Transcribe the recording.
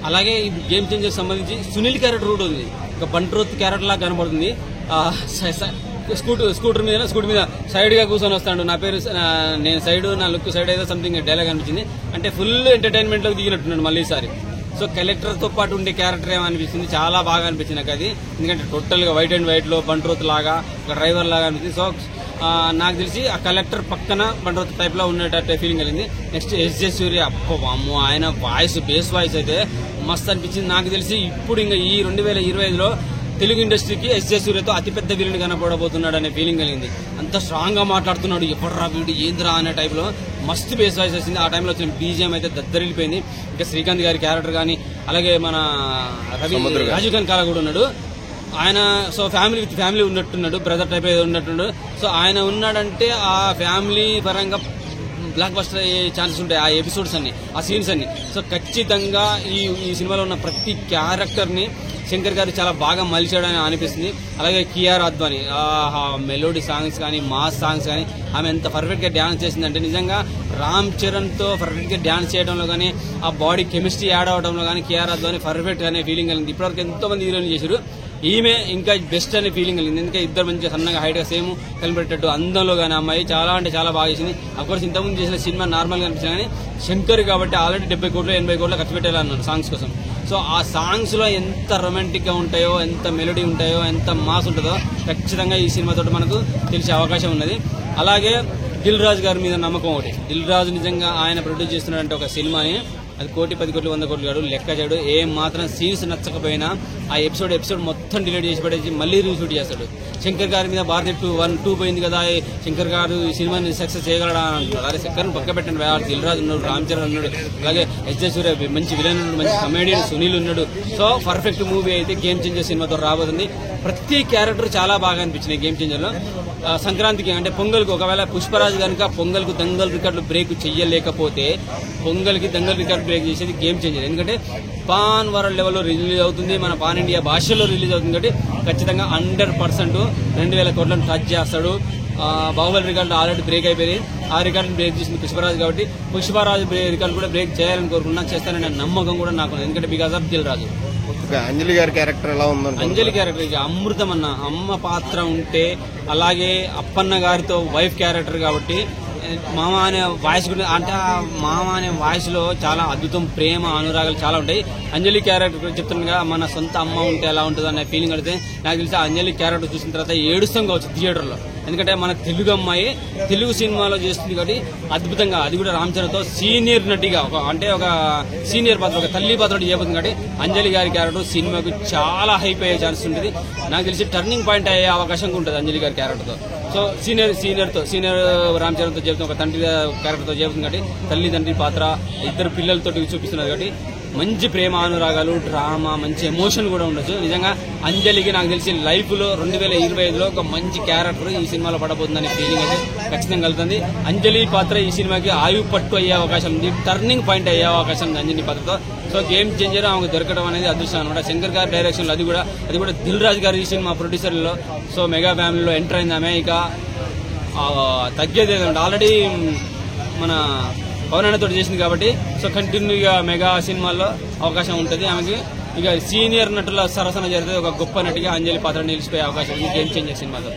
అలాగే ఈ game changer సంబంధించి సునీల్ క్యారెక్టర్ కూడా ఉంది. ఒక బంట్రోత్ క్యారెక్టర్ లాగా కనబడుతుంది. స్కూటర్ మీద సైడ్ గా కూర్చొని వస్తాడు. నా పేరు నేను సైడ్, నా లుక్ సైడ్ ఏదో సంథింగ్ డైలాగ్ అనిపించింది. అంటే ఫుల్ ఎంటర్టైన్మెంట్ లోకి దిగినట్టున్నాడు మళ్ళీ ఈసారి. సో కలెక్టర్ తో పాటు ఉండే క్యారెక్టర్ ఏమనిపిస్తుంది, చాలా బాగా అనిపించింది నాకు అది. ఎందుకంటే టోటల్ గా వైట్ అండ్ వైట్ లో బంట్రోత్ లాగా ఒక డ్రైవర్ లాగా అనిపించింది. సో నాకు తెలిసి ఆ కలెక్టర్ పక్కన బంట్రోత్ టైప్ లో ఉండేటట్టు ఫీలింగ్ కలిగింది. నెక్స్ట్ ఎస్జే సూర్య, అమ్మో ఆయన వాయిస్, బేస్ వాయిస్ అయితే మస్తు అనిపించింది. నాకు తెలిసి ఇప్పుడు ఇంకా ఈ 2025లో తెలుగు ఇండస్ట్రీకి ఎస్జే సూర్యతో అతిపెద్ద విలన్ కనపడబోతున్నాడు అనే ఫీలింగ్ కలిగింది. అంత స్ట్రాంగ్ గా మాట్లాడుతున్నాడు, ఎప్పుడురా వీడు ఏంద్రా అనే టైప్ లో మస్తు బేస్ వాయిస్ వచ్చింది. ఆ టైంలో వచ్చిన బీజిఎం అయితే దద్దరిల్లిపోయింది. ఇంకా శ్రీకాంత్ గారి క్యారెక్టర్ కానీ, అలాగే మన రాజీవ్ ఖాన్ కాలా కూడా ఉన్నాడు ఆయన. సో ఫ్యామిలీ ఉన్నట్టున్నాడు, బ్రదర్ టైప్ ఏదో ఉన్నట్టున్నాడు. సో ఆయన ఉన్నాడంటే ఆ ఫ్యామిలీ పరంగా బ్లాక్ బస్టర్ అయ్యే ఛాన్సెస్ ఉంటాయి ఆ ఎపిసోడ్స్ అన్ని, ఆ సీన్స్ అన్ని. సో ఖచ్చితంగా ఈ సినిమాలో ఉన్న ప్రతి క్యారెక్టర్ ని శంకర్ గారు చాలా బాగా మలిచాడని అనిపిస్తుంది. అలాగే కియారా అద్వానీ మెలోడీ సాంగ్స్ కానీ, మాస్ సాంగ్స్ కానీ, ఆమె ఎంత పర్ఫెక్ట్ గా డాన్స్ చేసిందంటే నిజంగా రామ్ చరణ్ తో పర్ఫెక్ట్ గా డాన్స్ చేయడంలో కానీ, ఆ బాడీ కెమిస్ట్రీ యాడ్ అవడంలో కానీ కియారా అద్వానీ పర్ఫెక్ట్ అనే ఫీలింగ్ కలిగింది. ఇప్పటివరకు ఎంతో మంది హీరోయిన్ చేశారు, ఈమె ఇంకా బెస్ట్ అనే ఫీలింగ్ కలిగింది. ఎందుకంటే ఇద్దరు మంచిగా సన్నగా హైట్ గా సేమ్ కనిపెట్టేట్టు అందంలో కానీ అమ్మాయి చాలా అంటే చాలా బాగా చేసింది. అఫ్కోర్స్ ఇంతకుముందు చేసిన సినిమా నార్మల్ గా అనిపించింది కానీ శంకర్ కాబట్టి ఆల్రెడీ 70 కోట్లు 80 కోట్లు ఖర్చు పెట్టాలన్నారు సాంగ్స్ కోసం. సో ఆ సాంగ్స్ లో ఎంత రొమాంటిక్ గా ఉంటాయో, ఎంత మెలోడీ ఉంటాయో, ఎంత మాస్ ఉంటుందో ఖచ్చితంగా ఈ సినిమాతో మనకు తెలిసే అవకాశం ఉన్నది. అలాగే దిల్ రాజు గారి మీద నమ్మకం ఒకటి. దిల్ రాజు నిజంగా ఆయన ప్రొడ్యూస్ చేస్తున్నాడంటే ఒక సినిమాని అది 1 కోటి 10 కోట్లు 100 కోట్లు కాదు లెక్క చేయడు. ఏం మాత్రం సీన్స్ నచ్చకపోయినా ఆ ఎపిసోడ్ మొత్తం డిలీట్ చేసి పడేసి మళ్ళీ రీషూట్ చేస్తాడు. శంకర్ గారి మీద భారతీయ 1-2 పోయింది కదా, శంకర్ గారు ఈ సినిమాని సక్సెస్ చేయగలడా అంటున్నారు. అరే శంకర్ని పక్క పెట్టండి, దిల్ రాజు ఉన్నాడు, రామ్ చరణ్ ఉన్నాడు, అలాగే ఎస్జే సూర్య మంచి విలన్ ఉన్నాడు, మంచి కమెడియన్ సునీల్ ఉన్నాడు. సో పర్ఫెక్ట్ మూవీ అయితే గేమ్ చేంజర్ సినిమాతో రాబోతుంది. ప్రతి క్యారెక్టర్ చాలా బాగా అనిపించింది గేమ్ చేంజర్ లో. సంక్రాంతికి అంటే పొంగల్కి ఒకవేళ పుష్పరాజు కనుక పొంగల్కు దంగల్ రికార్డులు బ్రేక్ చెయ్యలేకపోతే పొంగల్కి దంగల్ రికార్డు బ్రేక్ చేసేది గేమ్ చేంజర్. ఎందుకంటే పాన్ వరల్డ్ లెవెల్లో రిలీజ్ అవుతుంది, మన పాన్ ఇండియా భాషలో రిలీజ్ అవుతుంది కాబట్టి ఖచ్చితంగా 100% 2000 కోట్లను టచ్ చేస్తాడు. బాహుబలి రికార్డు ఆల్రెడీ బ్రేక్ అయిపోయింది, ఆ రికార్డు బ్రేక్ చేసింది పుష్పరాజు కాబట్టి పుష్పరాజు రికార్డు కూడా బ్రేక్ చేయాలని కోరుకున్నా, చేస్తాననే నమ్మకం కూడా నాకు ఉంది. ఎందుకంటే బికాస్ ఆఫ్ దిల్ రాజు. అంజలి గారి క్యారెక్టర్ ఎలా ఉందంటే, అంజలి క్యారెక్టర్ అమృతం అన్న అమ్మ పాత్ర ఉంటే, అలాగే అప్పన్న గారితో వైఫ్ క్యారెక్టర్ కాబట్టి మామ అనే వాయిస్ కూడా, అంటే మామ అనే వాయిస్ లో చాలా అద్భుతం, ప్రేమ అనురాగాలు చాలా ఉంటాయి. అంజలి క్యారెక్టర్ చెప్తున్నా మన సొంత అమ్మ ఉంటే ఎలా ఉంటుంది అనే ఫీలింగ్ అడితే నాకు తెలిసి అంజలి క్యారెక్టర్ చూసిన తర్వాత ఏడుస్తాం కావచ్చు థియేటర్ లో. ఎందుకంటే మన తెలుగు అమ్మాయి తెలుగు సినిమాలో చేస్తుంది కాబట్టి అద్భుతంగా, అది కూడా రామ్ చరణ్ తో సీనియర్ నటిగా ఒక సీనియర్ పాత్ర, ఒక తల్లి పాత్ర చేయబోతుంది కాబట్టి అంజలి గారి క్యారెక్టర్ సినిమాకు చాలా హైప్ అయ్యే ఛాన్స్ ఉంటుంది. నాకు తెలిసి టర్నింగ్ పాయింట్ అయ్యే అవకాశం ఉంటుంది అంజలి గారి క్యారెక్టర్ తో. సో సీనియర్ రామ్ చరణ్ తో చెబుతుంది, ఒక తండ్రి క్యారెక్టర్ తో చెబుతుంది కాబట్టి తల్లి తండ్రి పాత్ర ఇద్దరు పిల్లలతో చూపిస్తున్నారు కాబట్టి మంచి ప్రేమ అనురాగాలు, డ్రామా, మంచి ఎమోషన్ కూడా ఉండొచ్చు. నిజంగా అంజలికి నాకు తెలిసి లైఫ్ లో 2025లో ఒక మంచి క్యారెక్టర్ ఈ సినిమాలో పడబోతుందనే ఫీలింగ్ అయితే ఖచ్చితంగా కలుగుతుంది. అంజలి పాత్ర ఈ సినిమాకి ఆయువు పట్టు అయ్యే అవకాశం ఉంది, టర్నింగ్ పాయింట్ అయ్యే అవకాశం ఉంది అంజలి పాత్రతో. సో గేమ్ చేంజర్ ఆమెకు దొరకడం అనేది అదృష్టం అనమాట. శంకర్ గారి డైరెక్షన్ లో అది కూడా దిల్ రాజు గారు ఈ సినిమా ప్రొడ్యూసర్లో. సో మెగా ఫ్యామిలీలో ఎంటర్ అయింది ఆమె. ఇక తగ్గేది ఆల్రెడీ మన పవన్ తోటి చేసింది కాబట్టి సో కంటిన్యూగా మెగా సినిమాల్లో అవకాశం ఉంటుంది ఆమెకి. ఇక సీనియర్ నటుల సరసన జరిగితే ఒక గొప్ప నటిగా అంజలి పాత్ర నిలిచిపోయే అవకాశం ఉంది గేమ్ చేంజర్ సినిమాలో.